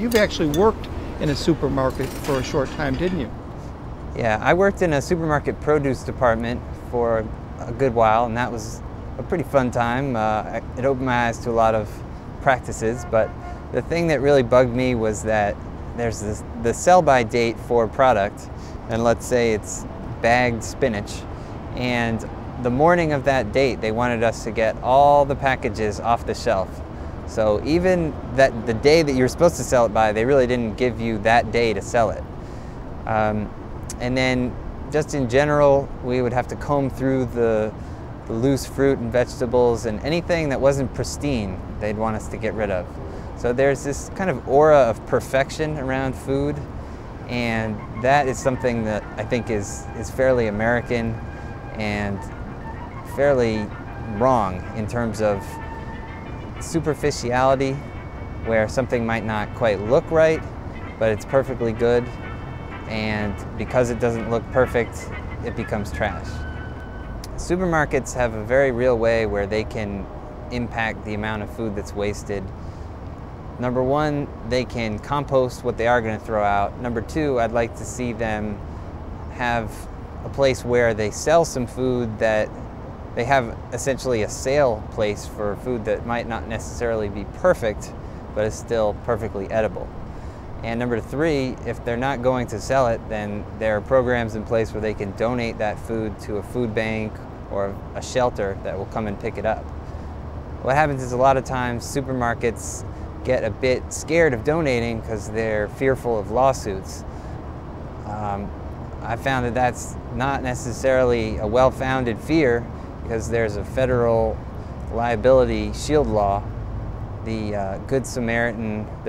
you've actually worked in a supermarket for a short time, didn't you? Yeah, I worked in a supermarket produce department for a good while, and that was a pretty fun time. It opened my eyes to a lot of practices, but the thing that really bugged me was that there's the sell-by date for a product, and let's say it's bagged spinach, and the morning of that date they wanted us to get all the packages off the shelf. So even that the day that you were supposed to sell it by, they really didn't give you that day to sell it. And then just in general, we would have to comb through the loose fruit and vegetables, and anything that wasn't pristine, they'd want us to get rid of. So there's this kind of aura of perfection around food, and that is something that I think is fairly American and fairly wrong in terms of superficiality, where something might not quite look right, but it's perfectly good, and because it doesn't look perfect, it becomes trash. Supermarkets have a very real way where they can impact the amount of food that's wasted. Number one, they can compost what they are going to throw out. Number two, I'd like to see them have a place where they sell some food that they have essentially a sale place for food that might not necessarily be perfect, but is still perfectly edible. And number three, if they're not going to sell it, then there are programs in place where they can donate that food to a food bank or a shelter that will come and pick it up. What happens is a lot of times supermarkets get a bit scared of donating because they're fearful of lawsuits. I found that that's not necessarily a well-founded fear, because there's a federal liability shield law, the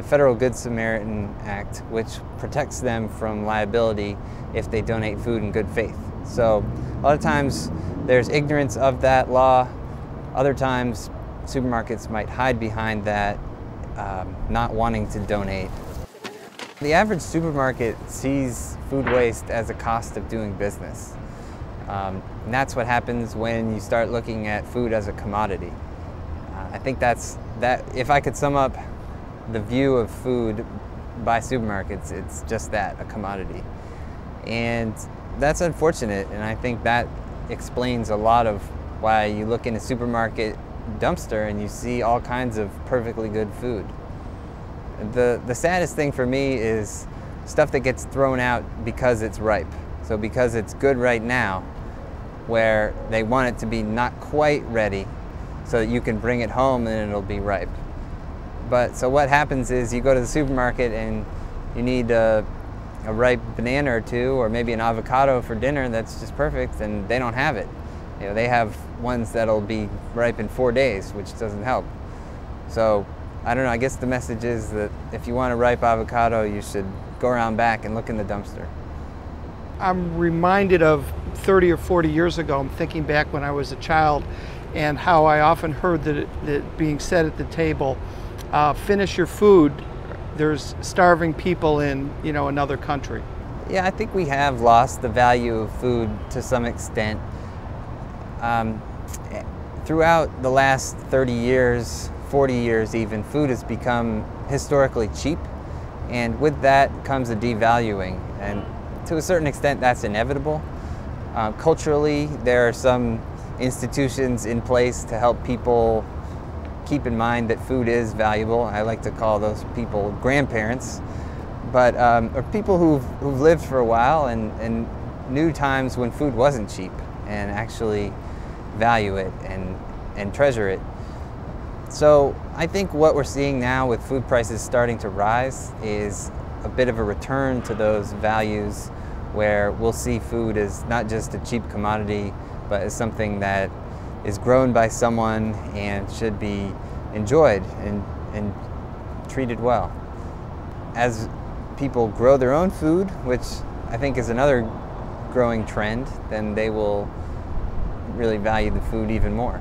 Federal Good Samaritan Act, which protects them from liability if they donate food in good faith. So a lot of times there's ignorance of that law. Other times supermarkets might hide behind that, not wanting to donate. The average supermarket sees food waste as a cost of doing business. And that's what happens when you start looking at food as a commodity. I think that if I could sum up the view of food by supermarkets, it's just that, a commodity. And that's unfortunate, and I think that explains a lot of why you look in a supermarket dumpster and you see all kinds of perfectly good food. The saddest thing for me is stuff that gets thrown out because it's ripe. So because it's good right now, where they want it to be not quite ready so that you can bring it home and it'll be ripe. But so what happens is you go to the supermarket and you need a ripe banana or two, or maybe an avocado for dinner that's just perfect, and they don't have it. You know, they have ones that'll be ripe in 4 days, which doesn't help. So I don't know, I guess the message is that if you want a ripe avocado, you should go around back and look in the dumpster. I'm reminded of 30 or 40 years ago, I'm thinking back when I was a child, and how I often heard that being said at the table, finish your food, there's starving people in, another country. Yeah, I think we have lost the value of food to some extent. Throughout the last 30 years, 40 years even, food has become historically cheap, and with that comes a devaluing, and to a certain extent that's inevitable. Culturally, there are some institutions in place to help people keep in mind that food is valuable. I like to call those people grandparents, but or people who've lived for a while and knew times when food wasn't cheap and actually value it and treasure it. So I think what we're seeing now with food prices starting to rise is a bit of a return to those values, where we'll see food as not just a cheap commodity, but as something that is grown by someone and should be enjoyed and treated well. As people grow their own food, which I think is another growing trend, then they will really value the food even more.